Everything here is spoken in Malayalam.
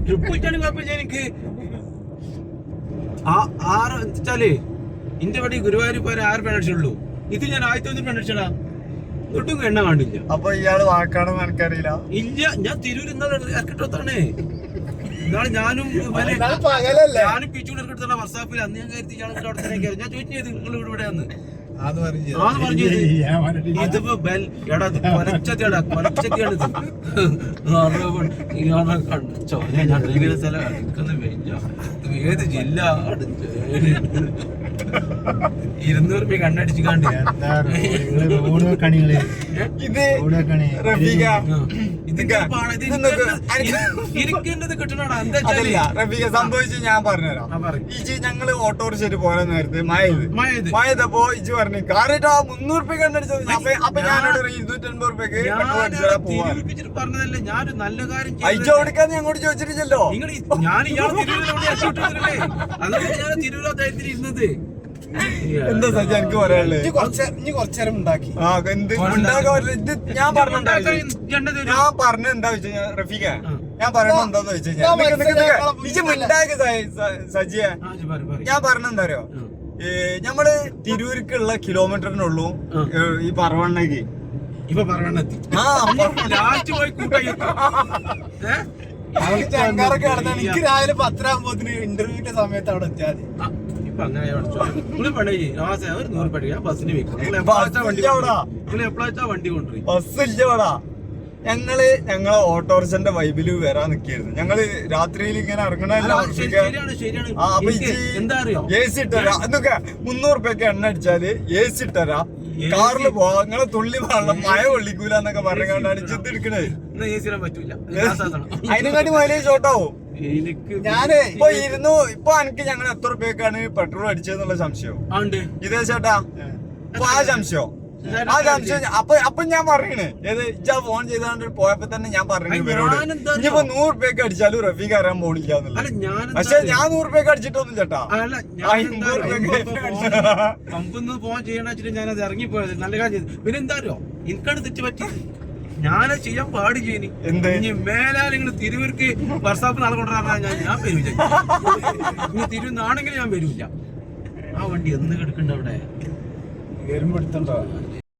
ട്രിപ്പ് വെച്ചാലും കുഴപ്പമില്ല എനിക്ക്. വെച്ചാലേ ഇന്റെ പടി ഗുരുവായൂർ പോയ 6 പെണ്ണടിച്ചുള്ളൂ. ഇത് ഞാൻ 1001 പെണ്ണടിച്ചടാ. ഒട്ടും എണ്ണ കാണില്ല. അപ്പൊ ഇയാള് വാക്കാണെന്ന് എനിക്കറിയില്ല. ഇല്ല, ഞാൻ തിരൂർ ഇന്നാളെ ഇറക്കിട്ടോത്താണ്. ഇന്നാള് ഞാനും പിച്ചൂടെ ഇറക്കിട്ട വർഷാപ്പിൽ അന്ന് ഞാൻ കരുതി ഇയാൾ അവിടെ തന്നെ. ഞാൻ ചോദിച്ചത് നിങ്ങൾ ഇവിടെയാന്ന്. ഇതിപ്പോ കൊലച്ചതിയാണിത്. ഏത് ജില്ല 200 രൂപ കണ്ണടിച്ച് കാണ്ടി. ഇരിക്കേണ്ടത് കിട്ടണടാ. എന്താ സംഭവിച്ചു ഞാൻ പറഞ്ഞുതരാം. ഞങ്ങള് ഓട്ടോറിക്ഷ പോരാ നേരത്തെ മഴയതപ്പോ ഇജ് പറഞ്ഞു കാറിട്ടോ 300 രൂപ കണ്ടടിച്ചത്. അപ്പൊ ഞാനോട് 250 രൂപക്ക് പറഞ്ഞതല്ലേ. ഞാനൊരു നല്ല കാര്യം അയച്ചു കൊടുക്കാന്ന് ഞങ്ങോട്ട് ചോദിച്ചിട്ടില്ലല്ലോ. ഞാൻ ഇയാളെ അതുകൊണ്ട് ഞാൻ തിരുവനന്തപുരത്തിൽ ഇരുന്നത്. എന്താ സജി എനിക്ക് പറയാനുള്ളത്? കുറച്ചേരം ഉണ്ടാക്കി ഞാൻ പറഞ്ഞെന്താ വെച്ചാൽ റഫീഖ, ഞാൻ പറയണ എന്താന്ന് വെച്ച് കഴിഞ്ഞാൽ സജിയ, ഞാൻ പറഞ്ഞെന്താ അറിയോ, ഞമ്മള് തിരൂർക്കുള്ള കിലോമീറ്ററിനുള്ളൂ ഈ പറവണ്ണക്ക്. ഇപ്പൊ പറവണ്ണത്തി ചങ്കാറൊക്കെ നടന്നാണ്. എനിക്ക് രാവിലെ 10 ഇന്റർവ്യൂവിന്റെ സമയത്ത് അവിടെ എത്തിയാൽ ബസ്സില്ലടാ. ഞങ്ങളെ ഓട്ടോറിക്ഷന്റെ വൈബില് വരാൻ നിക്കായിരുന്നു. ഞങ്ങള് രാത്രിയിൽ ഇങ്ങനെ ഇറങ്ങണല്ലോ. AC ഇട്ടരാ എന്നൊക്കെ 300 രൂപയ്ക്ക് എണ്ണ അടിച്ചാല് AC ഇട്ടരാ, കാറിൽ പോവാ, നിങ്ങളെ തുള്ളി വെള്ളം മഴ കൊള്ളിക്കൂല എന്നൊക്കെ പറഞ്ഞാണ് ചെത്ത് എടുക്കണേ. അതിനെക്കാട്ടി മൈലേജ് ഷോട്ടാവും. ഞാന് ഇപ്പൊ ഇപ്പൊ എനിക്ക് ഞങ്ങൾ എത്ര രൂപയ്ക്കാണ് പെട്രോൾ അടിച്ചതെന്നുള്ള സംശയം ഇതേ ചേട്ടാ. അപ്പൊ ആ സംശയം അപ്പൊ ഞാൻ പറയണേ ഏത് ഇജാ ഫോൺ ചെയ്താണ്ട് പോയപ്പോ തന്നെ ഞാൻ പറഞ്ഞു ഇവരോട് ഇനിയിപ്പോ 100 രൂപയ്ക്ക് അടിച്ചാലും റഫീഖ് അറിയാൻ പോണില്ല എന്നുള്ളത്. പക്ഷെ ഞാൻ 100 രൂപയ്ക്ക് അടിച്ചിട്ടൊന്നും ചേട്ടാ. പമ്പൊന്ന് ഫോൺ ചെയ്യണ വെച്ചിട്ട് ഞാനത് ഇറങ്ങിപ്പോയത് നല്ല കാര്യം. പിന്നെ എന്താ അറിയോ, എനിക്കാണ് തെറ്റ് പറ്റിയത്. ഞാനത് ചെയ്യാൻ പാടില്ല. ഇനി മേലാൽ നിങ്ങൾ തിരുവൂർക്ക് വർഷാപ്പ് നാളെ കൊണ്ടുവരാൻ ഞാൻ വരൂല. ഇനി തിരുവന്നാണെങ്കിൽ ഞാൻ വരൂല. ആ വണ്ടി എന്ന് കിടക്കണ്ട അവിടെ വരുമ്പോ എടുത്തോ.